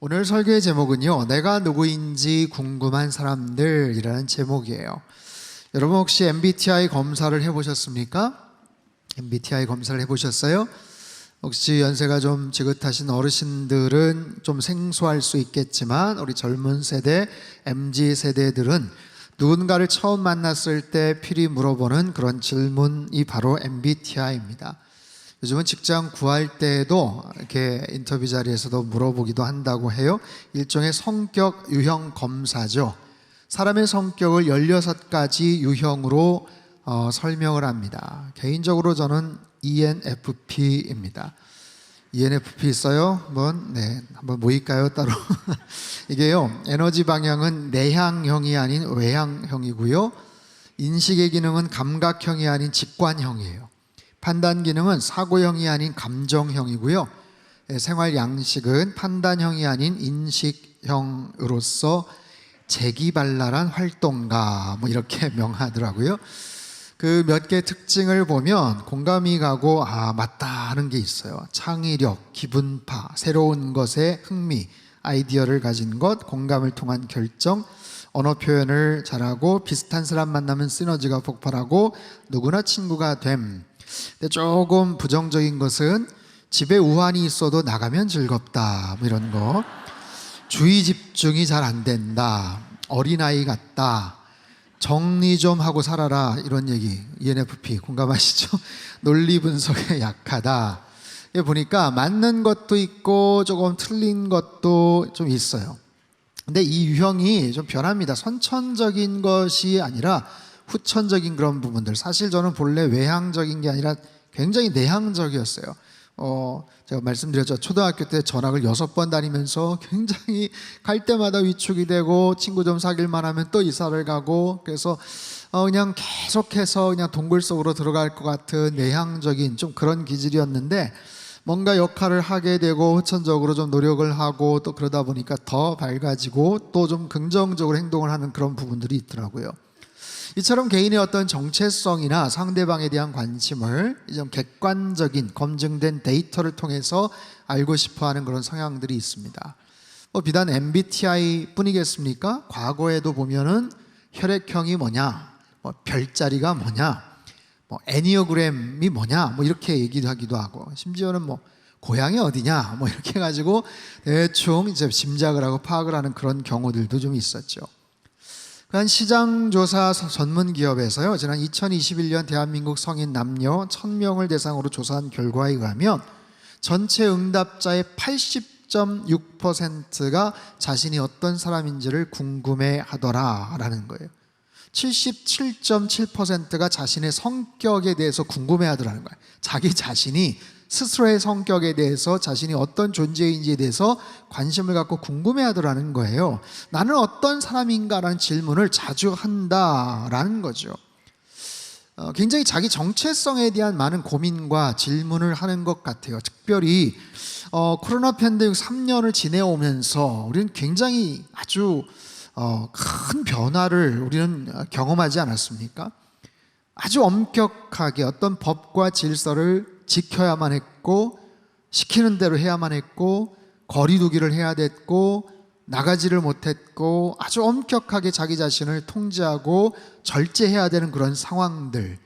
오늘 설교의 제목은요, 내가 누구인지 궁금한 사람들이라는 제목이에요. 여러분 혹시 MBTI 검사를 해보셨습니까? MBTI 검사를 해보셨어요? 혹시 연세가 좀 지긋하신 어르신들은 좀 생소할 수 있겠지만 우리 젊은 세대, MZ세대들은 누군가를 처음 만났을 때 필히 물어보는 그런 질문이 바로 MBTI입니다. 요즘은 직장 구할 때에도 이렇게 인터뷰 자리에서도 물어보기도 한다고 해요. 일종의 성격 유형 검사죠. 사람의 성격을 16가지 유형으로 설명을 합니다. 개인적으로 저는 ENFP입니다. ENFP 있어요? 한번 모일까요? 따로. 이게요, 에너지 방향은 내향형이 아닌 외향형이고요. 인식의 기능은 감각형이 아닌 직관형이에요. 판단 기능은 사고형이 아닌 감정형이고요. 생활 양식은 판단형이 아닌 인식형으로서 재기발랄한 활동가 이렇게 명하더라고요. 그 몇 개 특징을 보면 공감이 가고 맞다 하는 게 있어요. 창의력, 기분파, 새로운 것에 흥미, 아이디어를 가진 것, 공감을 통한 결정, 언어 표현을 잘하고 비슷한 사람 만나면 시너지가 폭발하고 누구나 친구가 됨. 근데 조금 부정적인 것은 집에 우환이 있어도 나가면 즐겁다 이런 거. 주의 집중이 잘 안 된다, 어린아이 같다, 정리 좀 하고 살아라 이런 얘기. ENFP 공감하시죠? 논리 분석에 약하다. 보니까 맞는 것도 있고 조금 틀린 것도 좀 있어요. 근데 이 유형이 좀 변합니다. 선천적인 것이 아니라 후천적인 그런 부분들. 사실 저는 본래 외향적인 게 아니라 굉장히 내향적이었어요. 제가 말씀드렸죠. 초등학교 때 전학을 6번 다니면서 굉장히 갈 때마다 위축이 되고 친구 좀 사귈만 하면 또 이사를 가고, 그래서 그냥 계속해서 그냥 동굴 속으로 들어갈 것 같은 내향적인 좀 그런 기질이었는데, 뭔가 역할을 하게 되고 후천적으로 좀 노력을 하고 또 그러다 보니까 더 밝아지고 또 좀 긍정적으로 행동을 하는 그런 부분들이 있더라고요. 이처럼 개인의 어떤 정체성이나 상대방에 대한 관심을 좀 객관적인 검증된 데이터를 통해서 알고 싶어하는 그런 성향들이 있습니다. 비단 MBTI 뿐이겠습니까? 과거에도 보면은 혈액형이 뭐냐, 별자리가 뭐냐, 애니어그램이 뭐냐, 이렇게 얘기도 하기도 하고, 심지어는 고향이 어디냐, 이렇게 해가지고 대충 이제 짐작을 하고 파악을 하는 그런 경우들도 좀 있었죠. 한 시장조사 전문기업에서요, 지난 2021년 대한민국 성인 남녀 1000명을 대상으로 조사한 결과에 의하면 전체 응답자의 80.6%가 자신이 어떤 사람인지를 궁금해 하더라라는 거예요. 77.7%가 자신의 성격에 대해서 궁금해 하더라는 거예요. 자기 자신이 스스로의 성격에 대해서, 자신이 어떤 존재인지에 대해서 관심을 갖고 궁금해 하더라는 거예요. 나는 어떤 사람인가라는 질문을 자주 한다라는 거죠. 굉장히 자기 정체성에 대한 많은 고민과 질문을 하는 것 같아요. 특별히 코로나 팬데믹 3년을 지내오면서 우리는 굉장히 아주 큰 변화를 우리는 경험하지 않았습니까? 아주 엄격하게 어떤 법과 질서를 지켜야만 했고, 시키는 대로 해야만 했고, 거리 두기를 해야 됐고, 나가지를 못했고, 아주 엄격하게 자기 자신을 통제하고 절제해야 되는 그런 상황들.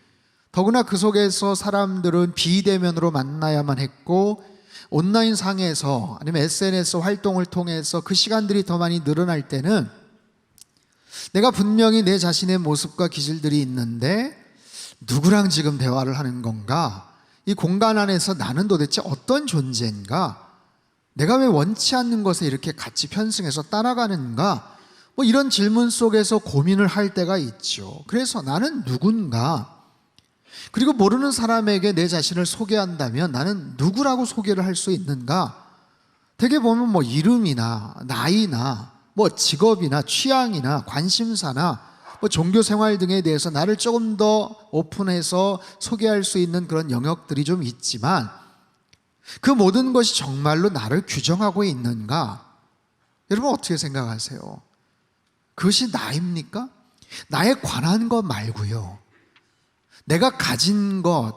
더구나 그 속에서 사람들은 비대면으로 만나야만 했고, 온라인 상에서 아니면 SNS 활동을 통해서 그 시간들이 더 많이 늘어날 때는 내가 분명히 내 자신의 모습과 기질들이 있는데 누구랑 지금 대화를 하는 건가? 이 공간 안에서 나는 도대체 어떤 존재인가? 내가 왜 원치 않는 것에 이렇게 같이 편승해서 따라가는가? 이런 질문 속에서 고민을 할 때가 있죠. 그래서 나는 누군가? 그리고 모르는 사람에게 내 자신을 소개한다면 나는 누구라고 소개를 할 수 있는가? 되게 보면 이름이나 나이나 직업이나 취향이나 관심사나 종교 생활 등에 대해서 나를 조금 더 오픈해서 소개할 수 있는 그런 영역들이 좀 있지만, 그 모든 것이 정말로 나를 규정하고 있는가? 여러분 어떻게 생각하세요? 그것이 나입니까? 나에 관한 것 말고요, 내가 가진 것,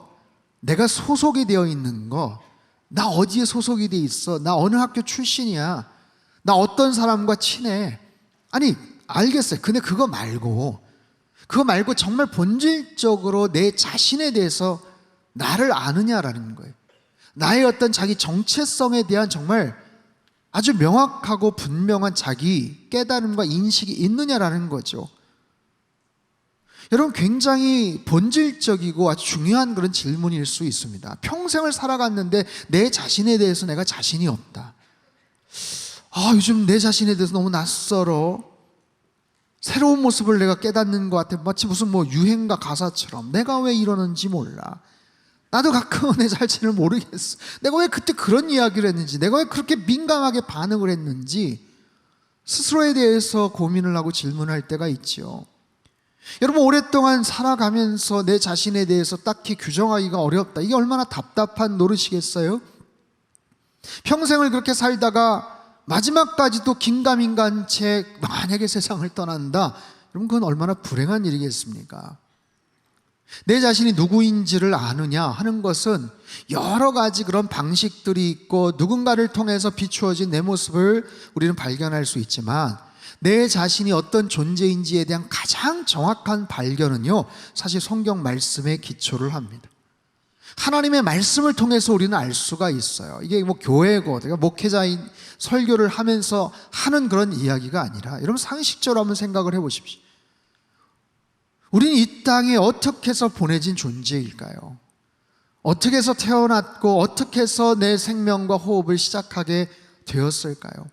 내가 소속이 되어 있는 것, 나 어디에 소속이 돼 있어, 나 어느 학교 출신이야, 나 어떤 사람과 친해. 아니, 알겠어요. 근데 그거 말고 정말 본질적으로 내 자신에 대해서 나를 아느냐라는 거예요. 나의 어떤 자기 정체성에 대한 정말 아주 명확하고 분명한 자기 깨달음과 인식이 있느냐라는 거죠. 여러분, 굉장히 본질적이고 아주 중요한 그런 질문일 수 있습니다. 평생을 살아갔는데 내 자신에 대해서 내가 자신이 없다. 요즘 내 자신에 대해서 너무 낯설어. 새로운 모습을 내가 깨닫는 것 같아. 마치 무슨 유행가 가사처럼 내가 왜 이러는지 몰라. 나도 가끔은 내 자신을 모르겠어. 내가 왜 그때 그런 이야기를 했는지, 내가 왜 그렇게 민감하게 반응을 했는지 스스로에 대해서 고민을 하고 질문할 때가 있죠. 여러분, 오랫동안 살아가면서 내 자신에 대해서 딱히 규정하기가 어렵다. 이게 얼마나 답답한 노릇이겠어요? 평생을 그렇게 살다가 마지막까지도 긴가민가한 채 만약에 세상을 떠난다. 그럼 그건 얼마나 불행한 일이겠습니까? 내 자신이 누구인지를 아느냐 하는 것은 여러 가지 그런 방식들이 있고 누군가를 통해서 비추어진 내 모습을 우리는 발견할 수 있지만 내 자신이 어떤 존재인지에 대한 가장 정확한 발견은요, 사실 성경 말씀에 기초를 합니다. 하나님의 말씀을 통해서 우리는 알 수가 있어요. 이게 교회고 내가 목회자인 설교를 하면서 하는 그런 이야기가 아니라, 여러분 상식적으로 한번 생각을 해보십시오. 우리는 이 땅에 어떻게 해서 보내진 존재일까요? 어떻게 해서 태어났고 어떻게 해서 내 생명과 호흡을 시작하게 되었을까요?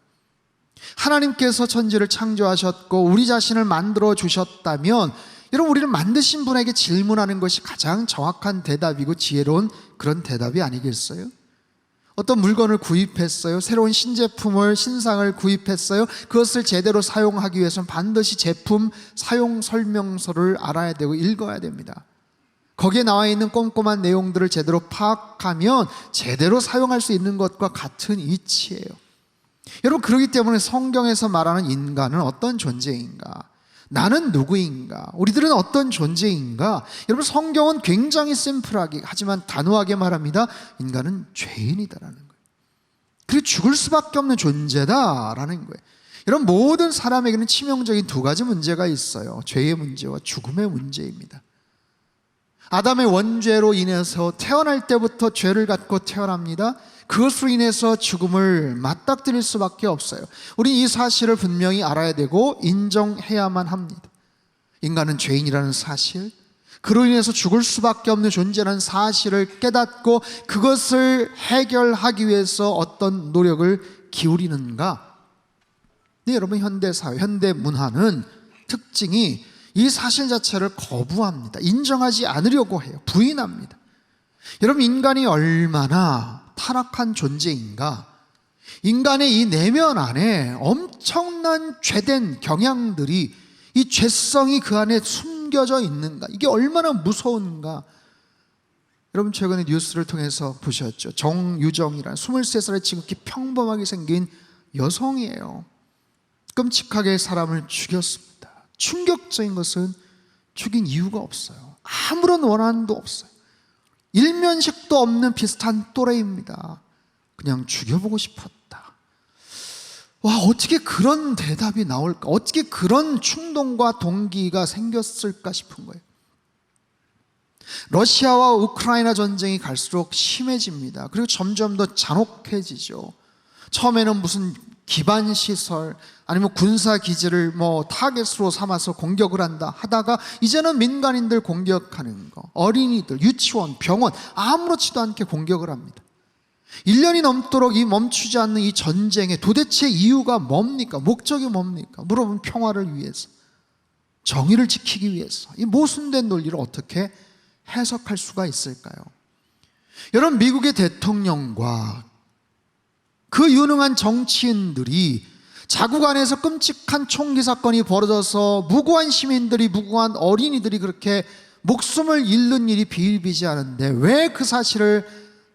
하나님께서 천지를 창조하셨고 우리 자신을 만들어 주셨다면, 여러분, 우리를 만드신 분에게 질문하는 것이 가장 정확한 대답이고 지혜로운 그런 대답이 아니겠어요? 어떤 물건을 구입했어요. 새로운 신제품을, 신상을 구입했어요. 그것을 제대로 사용하기 위해서는 반드시 제품 사용 설명서를 알아야 되고 읽어야 됩니다. 거기에 나와 있는 꼼꼼한 내용들을 제대로 파악하면 제대로 사용할 수 있는 것과 같은 이치예요. 여러분, 그렇기 때문에 성경에서 말하는 인간은 어떤 존재인가? 나는 누구인가? 우리들은 어떤 존재인가? 여러분, 성경은 굉장히 심플하게 하지만 단호하게 말합니다. 인간은 죄인이다라는 거예요. 그리고 죽을 수밖에 없는 존재다라는 거예요. 여러분, 모든 사람에게는 치명적인 두 가지 문제가 있어요. 죄의 문제와 죽음의 문제입니다. 아담의 원죄로 인해서 태어날 때부터 죄를 갖고 태어납니다. 그것으로 인해서 죽음을 맞닥뜨릴 수밖에 없어요. 우리는 이 사실을 분명히 알아야 되고 인정해야만 합니다. 인간은 죄인이라는 사실, 그로 인해서 죽을 수밖에 없는 존재라는 사실을 깨닫고 그것을 해결하기 위해서 어떤 노력을 기울이는가? 네, 여러분, 현대사회, 현대문화는 특징이 이 사실 자체를 거부합니다. 인정하지 않으려고 해요. 부인합니다. 여러분, 인간이 얼마나 타락한 존재인가? 인간의 이 내면 안에 엄청난 죄된 경향들이, 이 죄성이 그 안에 숨겨져 있는가? 이게 얼마나 무서운가? 여러분, 최근에 뉴스를 통해서 보셨죠? 정유정이라는 23살의 지극히 평범하게 생긴 여성이에요. 끔찍하게 사람을 죽였습니다. 충격적인 것은 죽인 이유가 없어요. 아무런 원한도 없어요. 일면식도 없는 비슷한 또래입니다. 그냥 죽여보고 싶었다. 와, 어떻게 그런 대답이 나올까? 어떻게 그런 충동과 동기가 생겼을까 싶은 거예요. 러시아와 우크라이나 전쟁이 갈수록 심해집니다. 그리고 점점 더 잔혹해지죠. 처음에는 무슨 기반시설 아니면 군사기지를 타겟으로 삼아서 공격을 한다 하다가 이제는 민간인들 공격하는 거, 어린이들, 유치원, 병원 아무렇지도 않게 공격을 합니다. 1년이 넘도록 이 멈추지 않는 이 전쟁의 도대체 이유가 뭡니까? 목적이 뭡니까? 물어보면 평화를 위해서, 정의를 지키기 위해서. 이 모순된 논리를 어떻게 해석할 수가 있을까요? 여러분, 미국의 대통령과 그 유능한 정치인들이 자국 안에서 끔찍한 총기 사건이 벌어져서 무고한 시민들이, 무고한 어린이들이 그렇게 목숨을 잃는 일이 비일비재하는데 왜 그 사실을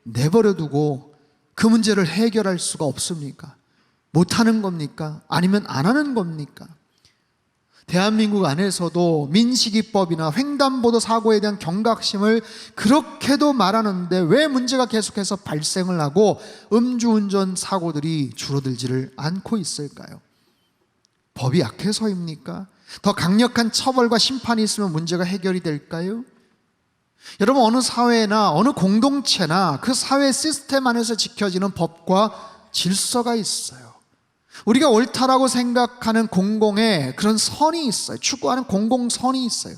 내버려 두고 그 문제를 해결할 수가 없습니까? 못하는 겁니까? 아니면 안 하는 겁니까? 대한민국 안에서도 민식이법이나 횡단보도 사고에 대한 경각심을 그렇게도 말하는데 왜 문제가 계속해서 발생을 하고 음주운전 사고들이 줄어들지를 않고 있을까요? 법이 약해서입니까? 더 강력한 처벌과 심판이 있으면 문제가 해결이 될까요? 여러분, 어느 사회나 어느 공동체나 그 사회 시스템 안에서 지켜지는 법과 질서가 있어요. 우리가 옳다라고 생각하는 공공의 그런 선이 있어요. 추구하는 공공선이 있어요.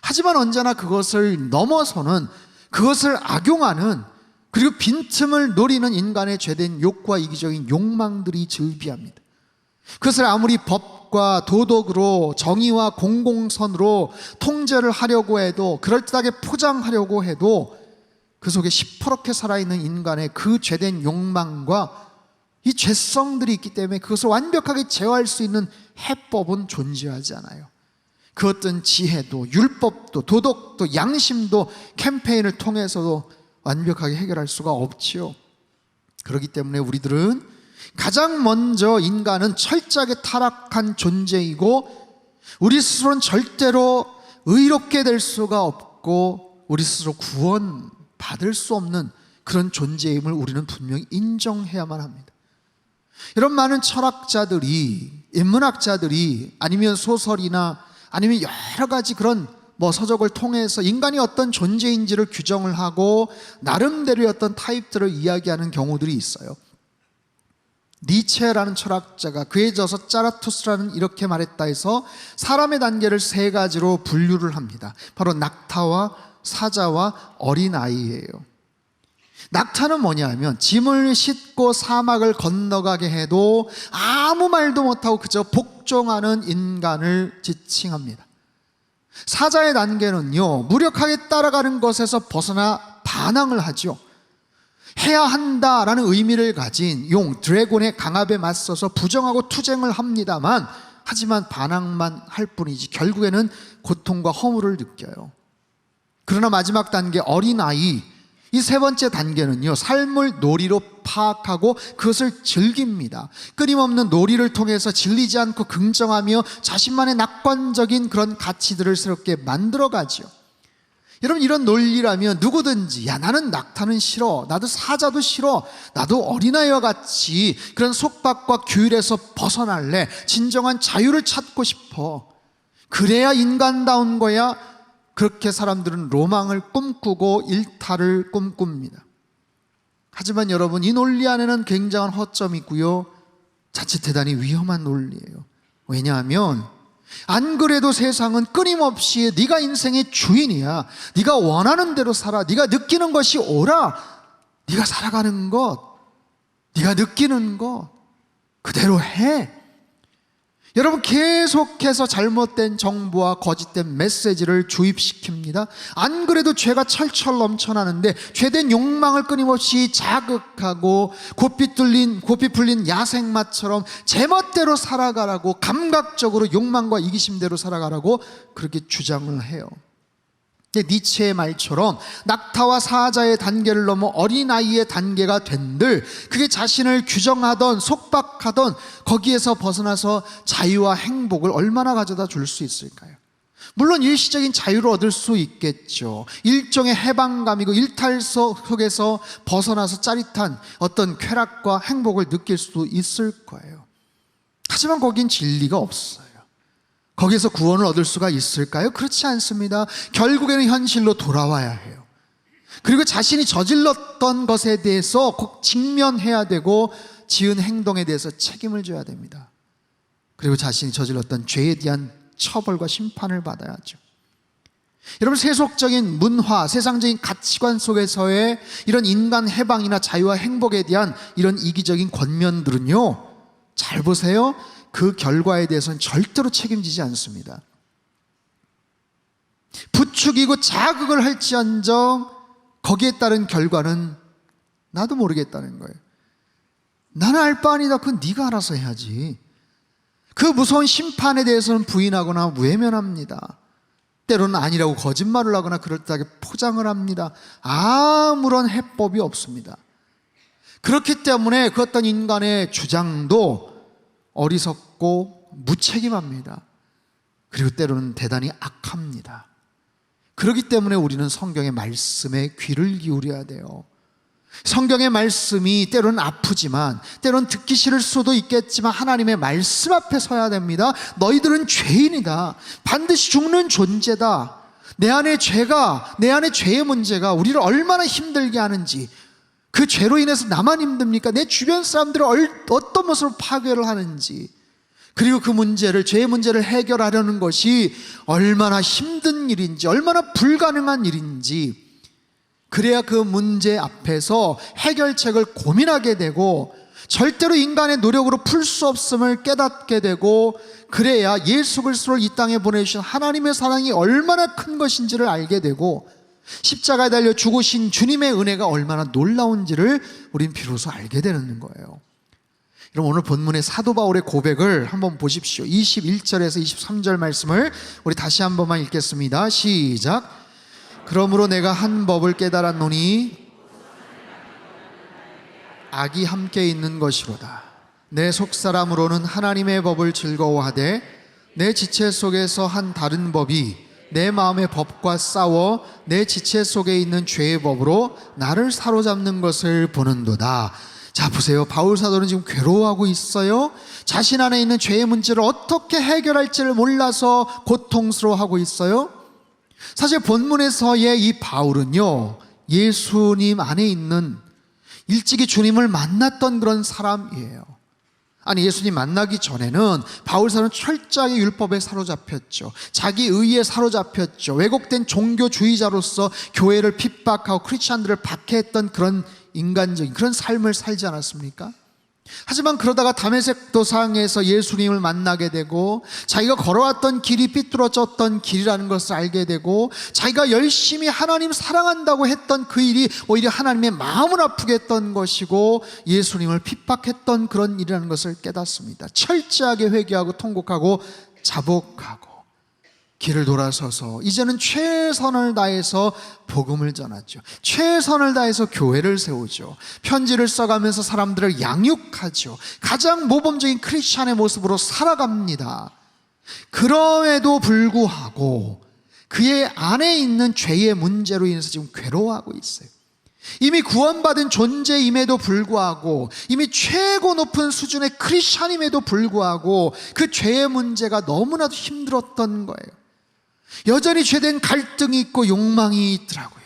하지만 언제나 그것을 넘어서는, 그것을 악용하는, 그리고 빈틈을 노리는 인간의 죄된 욕구와 이기적인 욕망들이 즐비합니다. 그것을 아무리 법과 도덕으로, 정의와 공공선으로 통제를 하려고 해도, 그럴듯하게 포장하려고 해도 그 속에 시퍼렇게 살아있는 인간의 그 죄된 욕망과 이 죄성들이 있기 때문에 그것을 완벽하게 제어할 수 있는 해법은 존재하지 않아요. 그 어떤 지혜도, 율법도, 도덕도, 양심도 캠페인을 통해서도 완벽하게 해결할 수가 없지요. 그렇기 때문에 우리들은 가장 먼저 인간은 철저하게 타락한 존재이고, 우리 스스로는 절대로 의롭게 될 수가 없고 우리 스스로 구원받을 수 없는 그런 존재임을 우리는 분명히 인정해야만 합니다. 이런 많은 철학자들이, 인문학자들이, 아니면 소설이나 아니면 여러 가지 그런 서적을 통해서 인간이 어떤 존재인지를 규정을 하고 나름대로의 어떤 타입들을 이야기하는 경우들이 있어요. 니체라는 철학자가 그에 져서 짜라투스라는 이렇게 말했다 해서 사람의 단계를 세 가지로 분류를 합니다. 바로 낙타와 사자와 어린아이예요. 낙타는 뭐냐면 짐을 싣고 사막을 건너가게 해도 아무 말도 못하고 그저 복종하는 인간을 지칭합니다. 사자의 단계는요, 무력하게 따라가는 것에서 벗어나 반항을 하죠. 해야 한다라는 의미를 가진 용, 드래곤의 강압에 맞서서 부정하고 투쟁을 합니다만, 하지만 반항만 할 뿐이지 결국에는 고통과 허물을 느껴요. 그러나 마지막 단계 어린아이, 이 세 번째 단계는요, 삶을 놀이로 파악하고 그것을 즐깁니다. 끊임없는 놀이를 통해서 질리지 않고 긍정하며 자신만의 낙관적인 그런 가치들을 새롭게 만들어가죠. 여러분, 이런 논리라면 누구든지, 야, 나는 낙타는 싫어, 나도 사자도 싫어, 나도 어린아이와 같이 그런 속박과 규율에서 벗어날래, 진정한 자유를 찾고 싶어, 그래야 인간다운 거야, 그렇게 사람들은 로망을 꿈꾸고 일탈을 꿈꿉니다. 하지만 여러분, 이 논리 안에는 굉장한 허점이 있고요, 자칫 대단히 위험한 논리예요. 왜냐하면 안 그래도 세상은 끊임없이 네가 인생의 주인이야, 네가 원하는 대로 살아, 네가 느끼는 것이 옳아, 네가 살아가는 것, 네가 느끼는 것 그대로 해. 여러분, 계속해서 잘못된 정보와 거짓된 메시지를 주입시킵니다. 안 그래도 죄가 철철 넘쳐나는데 죄된 욕망을 끊임없이 자극하고 고삐 풀린 야생마처럼 제멋대로 살아가라고, 감각적으로 욕망과 이기심대로 살아가라고 그렇게 주장을 해요. 니체의 말처럼 낙타와 사자의 단계를 넘어 어린아이의 단계가 된들, 그게 자신을 규정하던 속박하던 거기에서 벗어나서 자유와 행복을 얼마나 가져다 줄 수 있을까요? 물론 일시적인 자유를 얻을 수 있겠죠. 일종의 해방감이고 일탈 속에서 벗어나서 짜릿한 어떤 쾌락과 행복을 느낄 수도 있을 거예요. 하지만 거긴 진리가 없어요. 거기에서 구원을 얻을 수가 있을까요? 그렇지 않습니다. 결국에는 현실로 돌아와야 해요. 그리고 자신이 저질렀던 것에 대해서 꼭 직면해야 되고 지은 행동에 대해서 책임을 져야 됩니다. 그리고 자신이 저질렀던 죄에 대한 처벌과 심판을 받아야 하죠. 여러분, 세속적인 문화, 세상적인 가치관 속에서의 이런 인간 해방이나 자유와 행복에 대한 이런 이기적인 권면들은요, 잘 보세요, 그 결과에 대해서는 절대로 책임지지 않습니다. 부추기고 자극을 할지언정 거기에 따른 결과는 나도 모르겠다는 거예요. 나는 알 바 아니다, 그건 네가 알아서 해야지. 그 무서운 심판에 대해서는 부인하거나 외면합니다. 때로는 아니라고 거짓말을 하거나 그럴듯하게 포장을 합니다. 아무런 해법이 없습니다. 그렇기 때문에 그 어떤 인간의 주장도 어리석고 무책임합니다. 그리고 때로는 대단히 악합니다. 그렇기 때문에 우리는 성경의 말씀에 귀를 기울여야 돼요. 성경의 말씀이 때로는 아프지만, 때로는 듣기 싫을 수도 있겠지만 하나님의 말씀 앞에 서야 됩니다. 너희들은 죄인이다. 반드시 죽는 존재다. 내 안에 죄의 문제가 우리를 얼마나 힘들게 하는지, 그 죄로 인해서 나만 힘듭니까? 내 주변 사람들을 어떤 모습으로 파괴를 하는지, 그리고 그 문제를, 죄의 문제를 해결하려는 것이 얼마나 힘든 일인지, 얼마나 불가능한 일인지, 그래야 그 문제 앞에서 해결책을 고민하게 되고 절대로 인간의 노력으로 풀 수 없음을 깨닫게 되고, 그래야 예수 그리스도를 이 땅에 보내주신 하나님의 사랑이 얼마나 큰 것인지를 알게 되고, 십자가에 달려 죽으신 주님의 은혜가 얼마나 놀라운지를 우린 비로소 알게 되는 거예요. 여러분, 오늘 본문의 사도 바울의 고백을 한번 보십시오. 21절에서 23절 말씀을 우리 다시 한 번만 읽겠습니다. 시작. 그러므로 내가 한 법을 깨달았노니 악이 함께 있는 것이로다. 내 속사람으로는 하나님의 법을 즐거워하되 내 지체 속에서 한 다른 법이 내 마음의 법과 싸워 내 지체 속에 있는 죄의 법으로 나를 사로잡는 것을 보는도다. 자, 보세요. 바울 사도는 지금 괴로워하고 있어요. 자신 안에 있는 죄의 문제를 어떻게 해결할지를 몰라서 고통스러워하고 있어요. 사실 본문에서의 이 바울은요, 예수님 안에 있는, 일찍이 주님을 만났던 그런 사람이에요. 아니, 예수님 만나기 전에는 바울 사도는 철저하게 율법에 사로잡혔죠. 자기 의에 사로잡혔죠. 왜곡된 종교주의자로서 교회를 핍박하고 크리스찬들을 박해했던 그런 인간적인 그런 삶을 살지 않았습니까? 하지만 그러다가 다메섹 도상에서 예수님을 만나게 되고, 자기가 걸어왔던 길이 삐뚤어졌던 길이라는 것을 알게 되고, 자기가 열심히 하나님 사랑한다고 했던 그 일이 오히려 하나님의 마음을 아프게 했던 것이고 예수님을 핍박했던 그런 일이라는 것을 깨닫습니다. 철저하게 회개하고 통곡하고 자복하고 길을 돌아서서 이제는 최선을 다해서 복음을 전하죠. 최선을 다해서 교회를 세우죠. 편지를 써가면서 사람들을 양육하죠. 가장 모범적인 크리스찬의 모습으로 살아갑니다. 그럼에도 불구하고 그의 안에 있는 죄의 문제로 인해서 지금 괴로워하고 있어요. 이미 구원받은 존재임에도 불구하고, 이미 최고 높은 수준의 크리스찬임에도 불구하고 그 죄의 문제가 너무나도 힘들었던 거예요. 여전히 죄된 갈등이 있고 욕망이 있더라고요.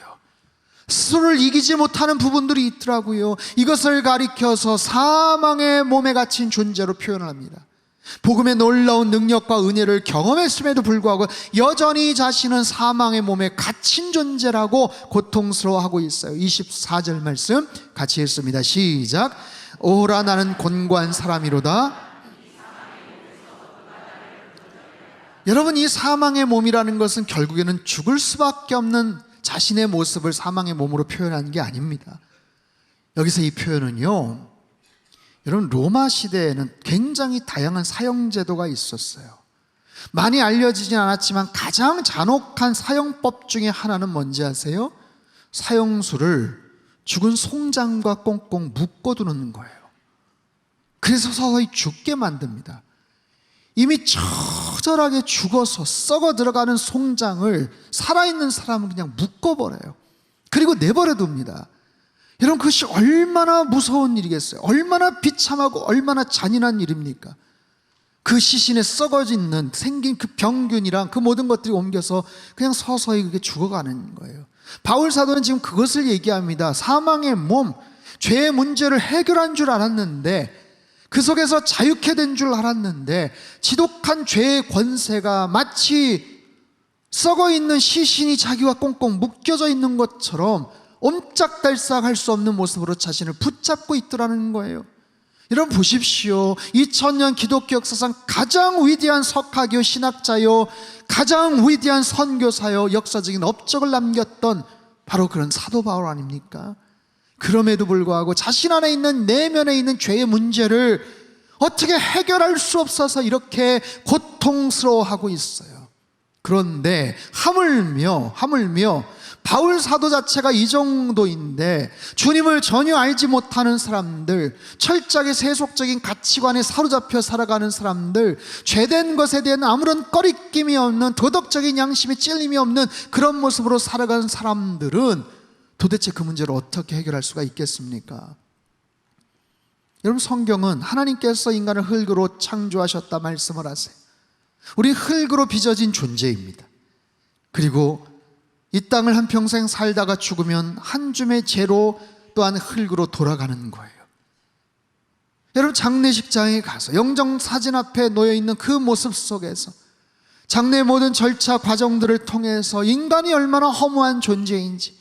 스스로를 이기지 못하는 부분들이 있더라고요. 이것을 가리켜서 사망의 몸에 갇힌 존재로 표현을 합니다. 복음의 놀라운 능력과 은혜를 경험했음에도 불구하고 여전히 자신은 사망의 몸에 갇힌 존재라고 고통스러워하고 있어요. 24절 말씀 같이 읽습니다. 시작. 오라 나는 곤고한 사람이로다. 여러분, 이 사망의 몸이라는 것은 결국에는 죽을 수밖에 없는 자신의 모습을 사망의 몸으로 표현하는 게 아닙니다. 여기서 이 표현은요, 여러분, 로마 시대에는 굉장히 다양한 사형제도가 있었어요. 많이 알려지진 않았지만 가장 잔혹한 사형법 중에 하나는 뭔지 아세요? 사형수를 죽은 송장과 꽁꽁 묶어두는 거예요. 그래서 서서히 죽게 만듭니다. 이미 처절하게 죽어서 썩어 들어가는 송장을 살아있는 사람은 그냥 묶어버려요. 그리고 내버려 둡니다. 여러분, 그것이 얼마나 무서운 일이겠어요? 얼마나 비참하고 얼마나 잔인한 일입니까? 그 시신에 썩어지는 생긴 그 병균이랑 그 모든 것들이 옮겨서 그냥 서서히 그게 죽어가는 거예요. 바울 사도는 지금 그것을 얘기합니다. 사망의 몸, 죄의 문제를 해결한 줄 알았는데, 그 속에서 자유케 된 줄 알았는데, 지독한 죄의 권세가 마치 썩어있는 시신이 자기와 꽁꽁 묶여져 있는 것처럼 옴짝달싹할 수 없는 모습으로 자신을 붙잡고 있더라는 거예요. 여러분 보십시오. 2000년 기독교 역사상 가장 위대한 석학이요 신학자요, 가장 위대한 선교사요, 역사적인 업적을 남겼던 바로 그런 사도 바울 아닙니까? 그럼에도 불구하고 자신 안에 있는 내면에 있는 죄의 문제를 어떻게 해결할 수 없어서 이렇게 고통스러워하고 있어요. 그런데 하물며 바울 사도 자체가 이 정도인데 주님을 전혀 알지 못하는 사람들, 철저하게 세속적인 가치관에 사로잡혀 살아가는 사람들, 죄된 것에 대한 아무런 꺼리낌이 없는, 도덕적인 양심에 찔림이 없는 그런 모습으로 살아가는 사람들은 도대체 그 문제를 어떻게 해결할 수가 있겠습니까? 여러분, 성경은 하나님께서 인간을 흙으로 창조하셨다 말씀을 하세요. 우리 흙으로 빚어진 존재입니다. 그리고 이 땅을 한평생 살다가 죽으면 한 줌의 재로 또한 흙으로 돌아가는 거예요. 여러분, 장례식장에 가서 영정사진 앞에 놓여있는 그 모습 속에서 장례의 모든 절차 과정들을 통해서 인간이 얼마나 허무한 존재인지,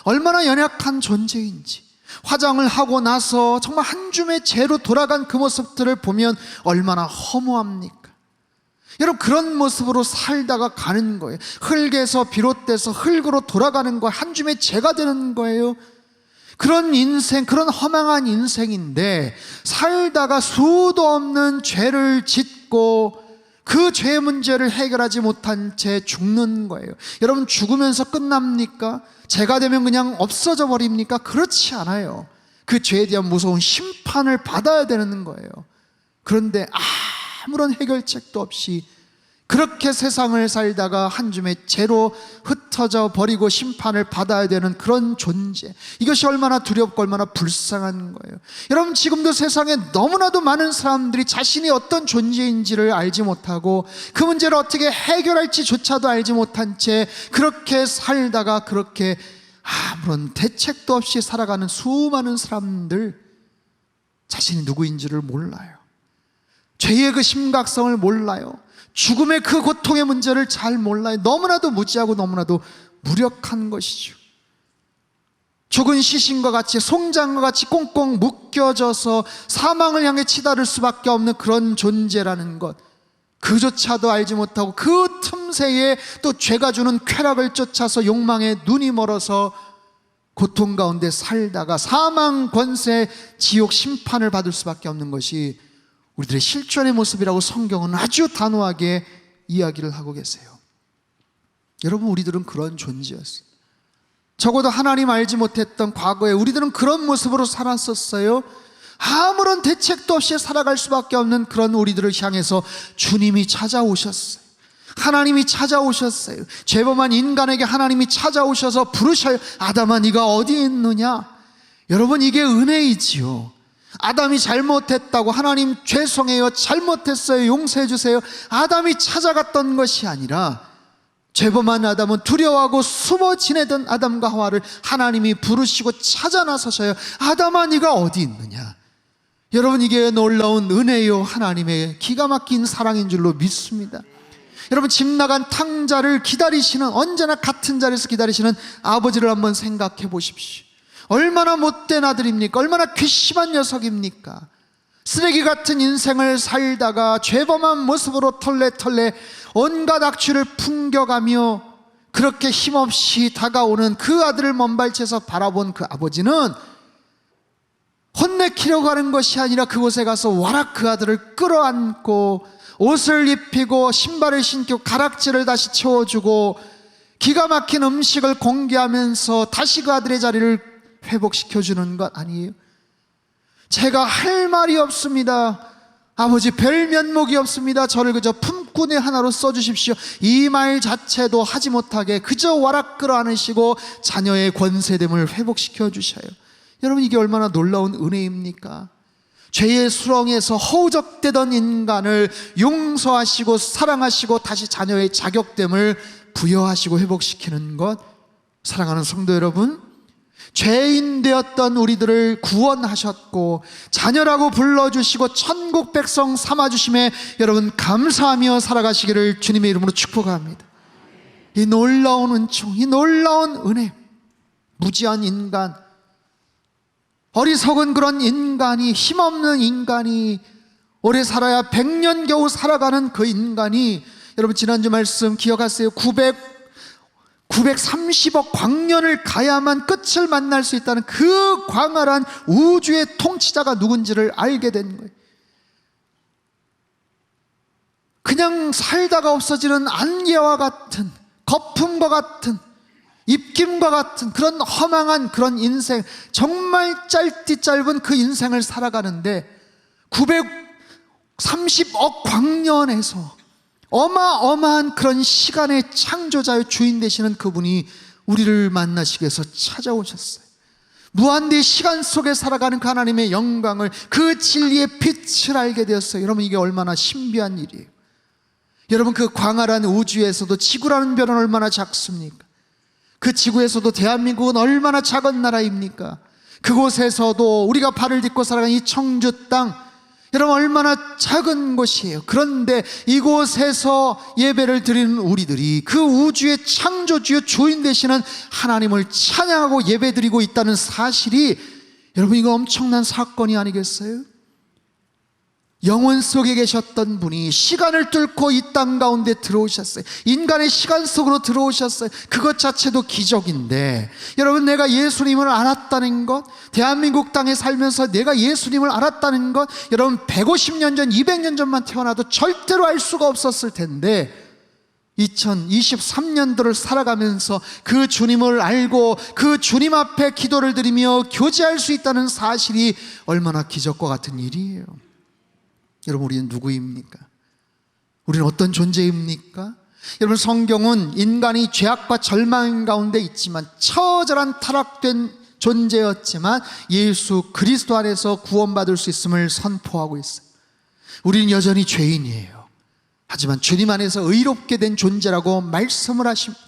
얼마나 연약한 존재인지, 화장을 하고 나서 정말 한 줌의 재로 돌아간 그 모습들을 보면 얼마나 허무합니까? 여러분, 그런 모습으로 살다가 가는 거예요. 흙에서 비롯돼서 흙으로 돌아가는 거, 한 줌의 재가 되는 거예요. 그런 인생, 그런 허망한 인생인데 살다가 수도 없는 죄를 짓고 그 죄 문제를 해결하지 못한 채 죽는 거예요. 여러분, 죽으면서 끝납니까? 죄가 되면 그냥 없어져 버립니까? 그렇지 않아요. 그 죄에 대한 무서운 심판을 받아야 되는 거예요. 그런데 아무런 해결책도 없이 그렇게 세상을 살다가 한 줌의 재로 흩어져 버리고 심판을 받아야 되는 그런 존재, 이것이 얼마나 두렵고 얼마나 불쌍한 거예요. 여러분, 지금도 세상에 너무나도 많은 사람들이 자신이 어떤 존재인지를 알지 못하고 그 문제를 어떻게 해결할지조차도 알지 못한 채 그렇게 살다가 그렇게 아무런 대책도 없이 살아가는 수많은 사람들, 자신이 누구인지를 몰라요. 죄의 그 심각성을 몰라요. 죽음의 그 고통의 문제를 잘 몰라요. 너무나도 무지하고 너무나도 무력한 것이죠. 죽은 시신과 같이, 송장과 같이 꽁꽁 묶여져서 사망을 향해 치달을 수밖에 없는 그런 존재라는 것, 그조차도 알지 못하고 그 틈새에 또 죄가 주는 쾌락을 쫓아서 욕망에 눈이 멀어서 고통 가운데 살다가 사망 권세, 지옥 심판을 받을 수밖에 없는 것이 우리들의 실존의 모습이라고 성경은 아주 단호하게 이야기를 하고 계세요. 여러분, 우리들은 그런 존재였어요. 적어도 하나님 알지 못했던 과거에 우리들은 그런 모습으로 살았었어요. 아무런 대책도 없이 살아갈 수밖에 없는 그런 우리들을 향해서 주님이 찾아오셨어요. 하나님이 찾아오셨어요. 죄범한 인간에게 하나님이 찾아오셔서 부르셔요. 아담아, 네가 어디 있느냐? 여러분, 이게 은혜이지요. 아담이 잘못했다고 하나님 죄송해요, 잘못했어요, 용서해 주세요, 아담이 찾아갔던 것이 아니라 죄범한 아담은 두려워하고 숨어 지내던 아담과 하와를 하나님이 부르시고 찾아 나서셔요. 아담아, 네가 어디 있느냐? 여러분, 이게 놀라운 은혜요, 하나님의 기가 막힌 사랑인 줄로 믿습니다. 여러분, 집 나간 탕자를 기다리시는, 언제나 같은 자리에서 기다리시는 아버지를 한번 생각해 보십시오. 얼마나 못된 아들입니까? 얼마나 괘씸한 녀석입니까? 쓰레기 같은 인생을 살다가 죄범한 모습으로 털레털레 온갖 악취를 풍겨가며 그렇게 힘없이 다가오는 그 아들을 먼발치에서 바라본 그 아버지는 혼내키려고 하는 것이 아니라 그곳에 가서 와락 그 아들을 끌어안고 옷을 입히고 신발을 신고 가락지를 다시 채워주고 기가 막힌 음식을 공개하면서 다시 그 아들의 자리를 회복시켜주는 것 아니에요? 제가 할 말이 없습니다. 아버지, 별 면목이 없습니다. 저를 그저 품꾼의 하나로 써주십시오. 이 말 자체도 하지 못하게 그저 와락 끌어안으시고 자녀의 권세됨을 회복시켜 주셔요. 여러분, 이게 얼마나 놀라운 은혜입니까? 죄의 수렁에서 허우적대던 인간을 용서하시고 사랑하시고 다시 자녀의 자격됨을 부여하시고 회복시키는 것. 사랑하는 성도 여러분, 죄인 되었던 우리들을 구원하셨고 자녀라고 불러주시고 천국 백성 삼아주심에 여러분 감사하며 살아가시기를 주님의 이름으로 축복합니다. 이 놀라운 은총, 이 놀라운 은혜, 무지한 인간, 어리석은 그런 인간이, 힘없는 인간이, 오래 살아야 100년 겨우 살아가는 그 인간이, 여러분 지난주 말씀 기억하세요? 930억 광년을 가야만 끝을 만날 수 있다는 그 광활한 우주의 통치자가 누군지를 알게 된 거예요. 그냥 살다가 없어지는 안개와 같은, 거품과 같은 입김과 같은 그런 허망한 그런 인생, 정말 짧디 짧은 그 인생을 살아가는데 930억 광년에서 어마어마한 그런 시간의 창조자의 주인 되시는 그분이 우리를 만나시기 위해서 찾아오셨어요. 무한대의 시간 속에 살아가는 그 하나님의 영광을, 그 진리의 빛을 알게 되었어요. 여러분, 이게 얼마나 신비한 일이에요. 여러분, 그 광활한 우주에서도 지구라는 별은 얼마나 작습니까? 그 지구에서도 대한민국은 얼마나 작은 나라입니까? 그곳에서도 우리가 발을 딛고 살아가는 이 청주 땅, 여러분 얼마나 작은 곳이에요. 그런데 이곳에서 예배를 드리는 우리들이 그 우주의 창조주요 주인 되시는 하나님을 찬양하고 예배드리고 있다는 사실이, 여러분 이거 엄청난 사건이 아니겠어요? 영원 속에 계셨던 분이 시간을 뚫고 이 땅 가운데 들어오셨어요. 인간의 시간 속으로 들어오셨어요. 그것 자체도 기적인데, 여러분 내가 예수님을 알았다는 것, 대한민국 땅에 살면서 내가 예수님을 알았다는 것, 여러분 150년 전, 200년 전만 태어나도 절대로 알 수가 없었을 텐데 2023년도를 살아가면서 그 주님을 알고 그 주님 앞에 기도를 드리며 교제할 수 있다는 사실이 얼마나 기적과 같은 일이에요. 여러분, 우리는 누구입니까? 우리는 어떤 존재입니까? 여러분, 성경은 인간이 죄악과 절망 가운데 있지만 처절한 타락된 존재였지만 예수 그리스도 안에서 구원받을 수 있음을 선포하고 있어요. 우리는 여전히 죄인이에요. 하지만 주님 안에서 의롭게 된 존재라고 말씀을 하십니다.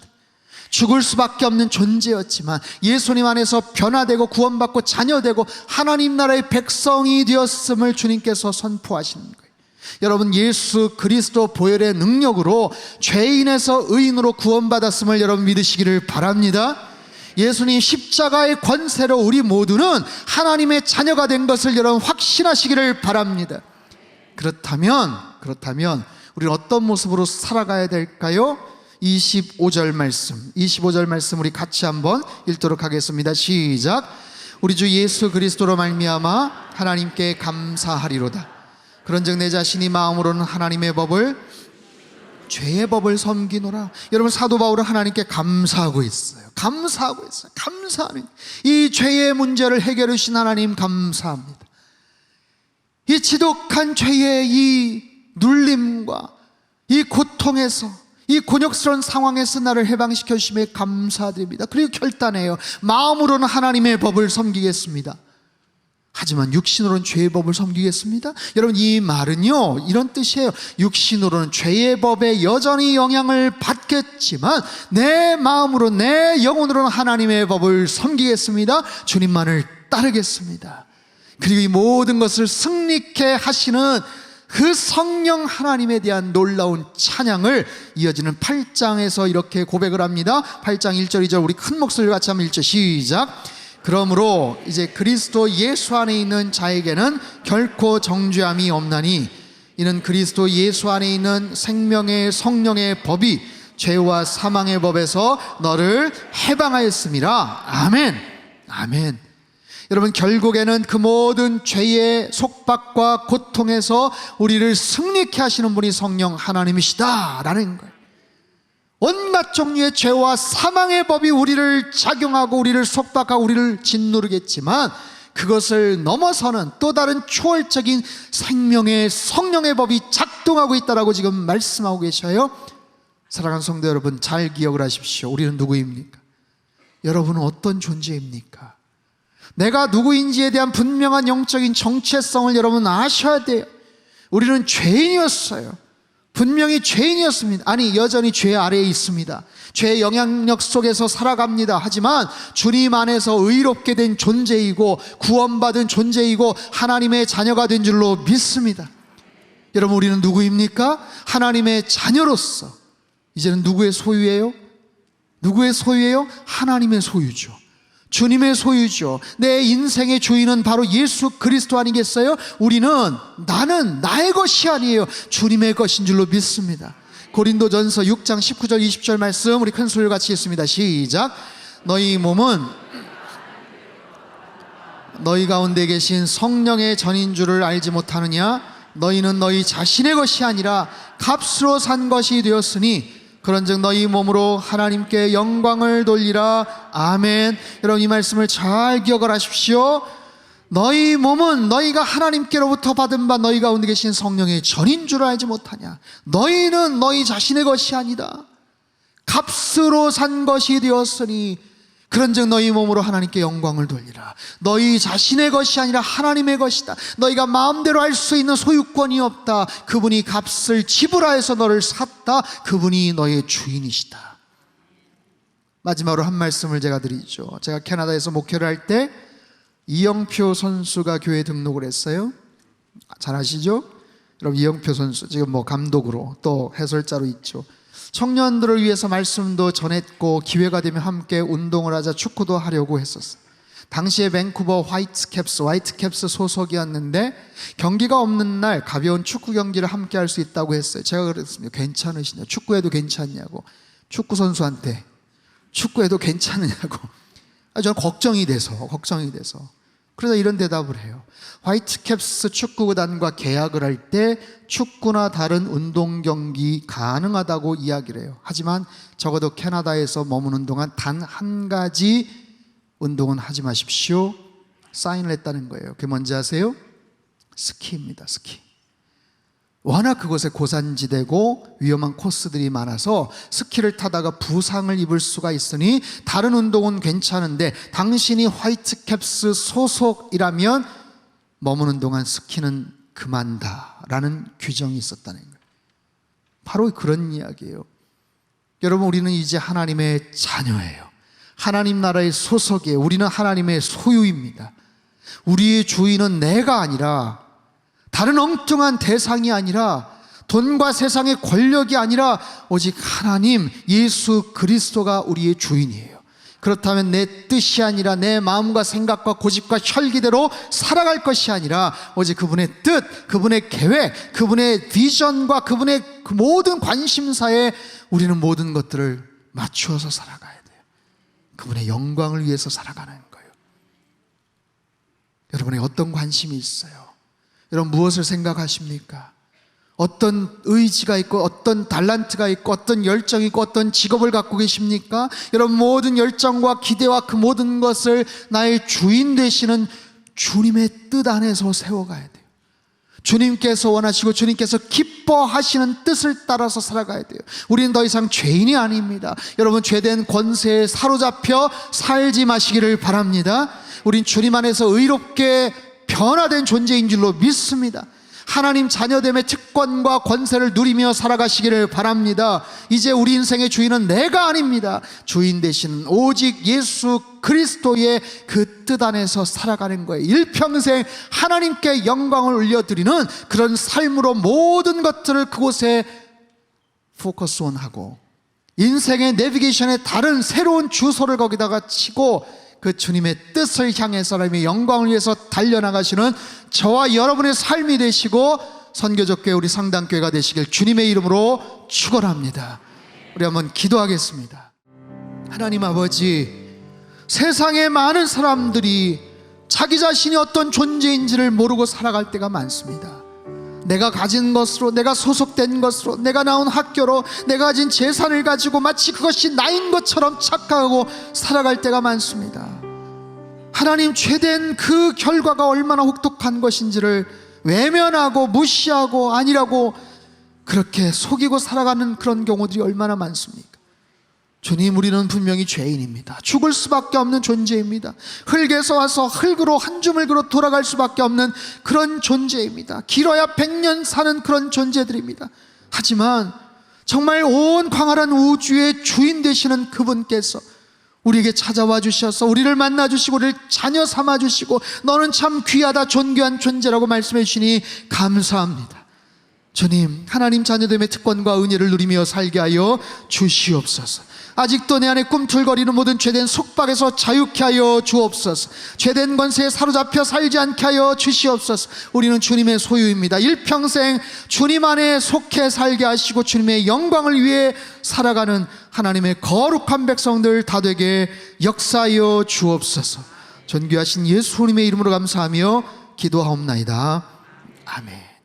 죽을 수밖에 없는 존재였지만 예수님 안에서 변화되고 구원받고 자녀되고 하나님 나라의 백성이 되었음을 주님께서 선포하시는 거예요. 여러분, 예수 그리스도 보혈의 능력으로 죄인에서 의인으로 구원받았음을 여러분 믿으시기를 바랍니다. 예수님 십자가의 권세로 우리 모두는 하나님의 자녀가 된 것을 여러분 확신하시기를 바랍니다. 그렇다면 우리는 어떤 모습으로 살아가야 될까요? 25절 말씀 우리 같이 한번 읽도록 하겠습니다. 시작. 우리 주 예수 그리스도로 말미암아 하나님께 감사하리로다. 그런즉 내 자신이 마음으로는 하나님의 법을, 죄의 법을 섬기노라. 여러분, 사도 바울은 하나님께 감사하고 있어요. 감사하는 이 죄의 문제를 해결해 주신 하나님 감사합니다. 이 지독한 죄의 이 눌림과 이 고통에서, 이 곤욕스러운 상황에서 나를 해방시켜 주심에 감사드립니다. 그리고 결단해요. 마음으로는 하나님의 법을 섬기겠습니다. 하지만 육신으로는 죄의 법을 섬기겠습니다. 여러분, 이 말은요 이런 뜻이에요. 육신으로는 죄의 법에 여전히 영향을 받겠지만 내 마음으로, 내 영혼으로는 하나님의 법을 섬기겠습니다. 주님만을 따르겠습니다. 그리고 이 모든 것을 승리케 하시는 그 성령 하나님에 대한 놀라운 찬양을 이어지는 8장에서 이렇게 고백을 합니다. 8장 1절 2절 우리 큰 목소리를 같이 한번 읽죠. 시작. 그러므로 이제 그리스도 예수 안에 있는 자에게는 결코 정죄함이 없나니 이는 그리스도 예수 안에 있는 생명의 성령의 법이 죄와 사망의 법에서 너를 해방하였음이라. 아멘. 아멘. 여러분, 결국에는 그 모든 죄의 속박과 고통에서 우리를 승리케 하시는 분이 성령 하나님이시다라는 거예요. 온갖 종류의 죄와 사망의 법이 우리를 작용하고 우리를 속박하고 우리를 짓누르겠지만 그것을 넘어서는 또 다른 초월적인 생명의 성령의 법이 작동하고 있다라고 지금 말씀하고 계셔요. 사랑하는 성도 여러분, 잘 기억을 하십시오. 우리는 누구입니까? 여러분은 어떤 존재입니까? 내가 누구인지에 대한 분명한 영적인 정체성을 여러분 아셔야 돼요. 우리는 죄인이었어요. 분명히 죄인이었습니다. 아니, 여전히 죄 아래에 있습니다. 죄의 영향력 속에서 살아갑니다. 하지만 주님 안에서 의롭게 된 존재이고 구원받은 존재이고 하나님의 자녀가 된 줄로 믿습니다. 여러분, 우리는 누구입니까? 하나님의 자녀로서 이제는 누구의 소유예요? 누구의 소유예요? 하나님의 소유죠. 주님의 소유죠. 내 인생의 주인은 바로 예수 그리스도 아니겠어요? 나는 나의 것이 아니에요. 주님의 것인 줄로 믿습니다. 고린도전서 6장 19절 20절 말씀 우리 큰 소리로 같이 읽습니다. 시작. 너희 몸은 너희 가운데 계신 성령의 전인 줄을 알지 못하느냐? 너희는 너희 자신의 것이 아니라 값으로 산 것이 되었으니 그런즉 너희 몸으로 하나님께 영광을 돌리라. 아멘. 여러분, 이 말씀을 잘 기억을 하십시오. 너희 몸은 너희가 하나님께로부터 받은 바 너희 가운데 계신 성령의 전인 줄 알지 못하냐. 너희는 너희 자신의 것이 아니다. 값으로 산 것이 되었으니 그런즉 너희 몸으로 하나님께 영광을 돌리라. 너희 자신의 것이 아니라 하나님의 것이다. 너희가 마음대로 할 수 있는 소유권이 없다. 그분이 값을 지불하여서 너를 샀다. 그분이 너의 주인이시다. 마지막으로 한 말씀을 제가 드리죠. 제가 캐나다에서 목회를 할 때 이영표 선수가 교회에 등록을 했어요. 잘 아시죠? 여러분, 이영표 선수 지금 감독으로 또 해설자로 있죠. 청년들을 위해서 말씀도 전했고 기회가 되면 함께 운동을 하자, 축구도 하려고 했었어요. 당시에 밴쿠버 화이트캡스 소속이었는데 경기가 없는 날 가벼운 축구 경기를 함께 할 수 있다고 했어요. 제가 그랬습니다. 괜찮으시냐? 축구해도 괜찮냐고. 축구 선수한테 축구해도 괜찮으냐고. 저는 걱정이 돼서 그래서 이런 대답을 해요. 화이트캡스 축구구단과 계약을 할 때 축구나 다른 운동 경기 가능하다고 이야기를 해요. 하지만 적어도 캐나다에서 머무는 동안 단 한 가지 운동은 하지 마십시오. 사인을 했다는 거예요. 그게 뭔지 아세요? 스키입니다. 스키. 워낙 그곳에 고산지대고 위험한 코스들이 많아서 스키를 타다가 부상을 입을 수가 있으니 다른 운동은 괜찮은데 당신이 화이트캡스 소속이라면 머무는 동안 스키는 금한다라는 규정이 있었다는 거예요. 바로 그런 이야기예요. 여러분, 우리는 이제 하나님의 자녀예요. 하나님 나라의 소속이에요. 우리는 하나님의 소유입니다. 우리의 주인은 내가 아니라, 다른 엉뚱한 대상이 아니라, 돈과 세상의 권력이 아니라 오직 하나님 예수 그리스도가 우리의 주인이에요. 그렇다면 내 뜻이 아니라 내 마음과 생각과 고집과 혈기대로 살아갈 것이 아니라 오직 그분의 뜻, 그분의 계획, 그분의 비전과 그분의 그 모든 관심사에 우리는 모든 것들을 맞추어서 살아가야 돼요. 그분의 영광을 위해서 살아가는 거예요. 여러분의 어떤 관심이 있어요? 여러분, 무엇을 생각하십니까? 어떤 의지가 있고 어떤 달란트가 있고 어떤 열정이 있고 어떤 직업을 갖고 계십니까? 여러분, 모든 열정과 기대와 그 모든 것을 나의 주인 되시는 주님의 뜻 안에서 세워가야 돼요. 주님께서 원하시고 주님께서 기뻐하시는 뜻을 따라서 살아가야 돼요. 우리는 더 이상 죄인이 아닙니다. 여러분, 죄된 권세에 사로잡혀 살지 마시기를 바랍니다. 우린 주님 안에서 의롭게 변화된 존재인 줄로 믿습니다. 하나님 자녀됨의 특권과 권세를 누리며 살아가시기를 바랍니다. 이제 우리 인생의 주인은 내가 아닙니다. 주인 되시는 오직 예수 그리스도의 그 뜻 안에서 살아가는 거예요. 일평생 하나님께 영광을 올려드리는 그런 삶으로 모든 것들을 그곳에 포커스온하고 인생의 내비게이션에 다른 새로운 주소를 거기다가 치고 그 주님의 뜻을 향해 사람의 영광을 위해서 달려나가시는 저와 여러분의 삶이 되시고 선교적교회 우리 상당교회가 되시길 주님의 이름으로 축원합니다. 우리 한번 기도하겠습니다. 하나님 아버지, 세상에 많은 사람들이 자기 자신이 어떤 존재인지를 모르고 살아갈 때가 많습니다. 내가 가진 것으로, 내가 소속된 것으로, 내가 나온 학교로, 내가 가진 재산을 가지고 마치 그것이 나인 것처럼 착각하고 살아갈 때가 많습니다. 하나님, 죄된 그 결과가 얼마나 혹독한 것인지를 외면하고 무시하고 아니라고 그렇게 속이고 살아가는 그런 경우들이 얼마나 많습니까? 주님, 우리는 분명히 죄인입니다. 죽을 수밖에 없는 존재입니다. 흙에서 와서 흙으로 한 주물그로 돌아갈 수밖에 없는 그런 존재입니다. 길어야 100년 사는 그런 존재들입니다. 하지만 정말 온 광활한 우주의 주인 되시는 그분께서 우리에게 찾아와 주셔서 우리를 만나 주시고 우리를 자녀 삼아 주시고 너는 참 귀하다 존귀한 존재라고 말씀해 주시니 감사합니다. 주님, 하나님 자녀됨의 특권과 은혜를 누리며 살게 하여 주시옵소서. 아직도 내 안에 꿈틀거리는 모든 죄된 속박에서 자유케 하여 주옵소서. 죄된 권세에 사로잡혀 살지 않게 하여 주시옵소서. 우리는 주님의 소유입니다. 일평생 주님 안에 속해 살게 하시고 주님의 영광을 위해 살아가는 하나님의 거룩한 백성들 다 되게 역사하여 주옵소서. 존귀하신 예수님의 이름으로 감사하며 기도하옵나이다. 아멘.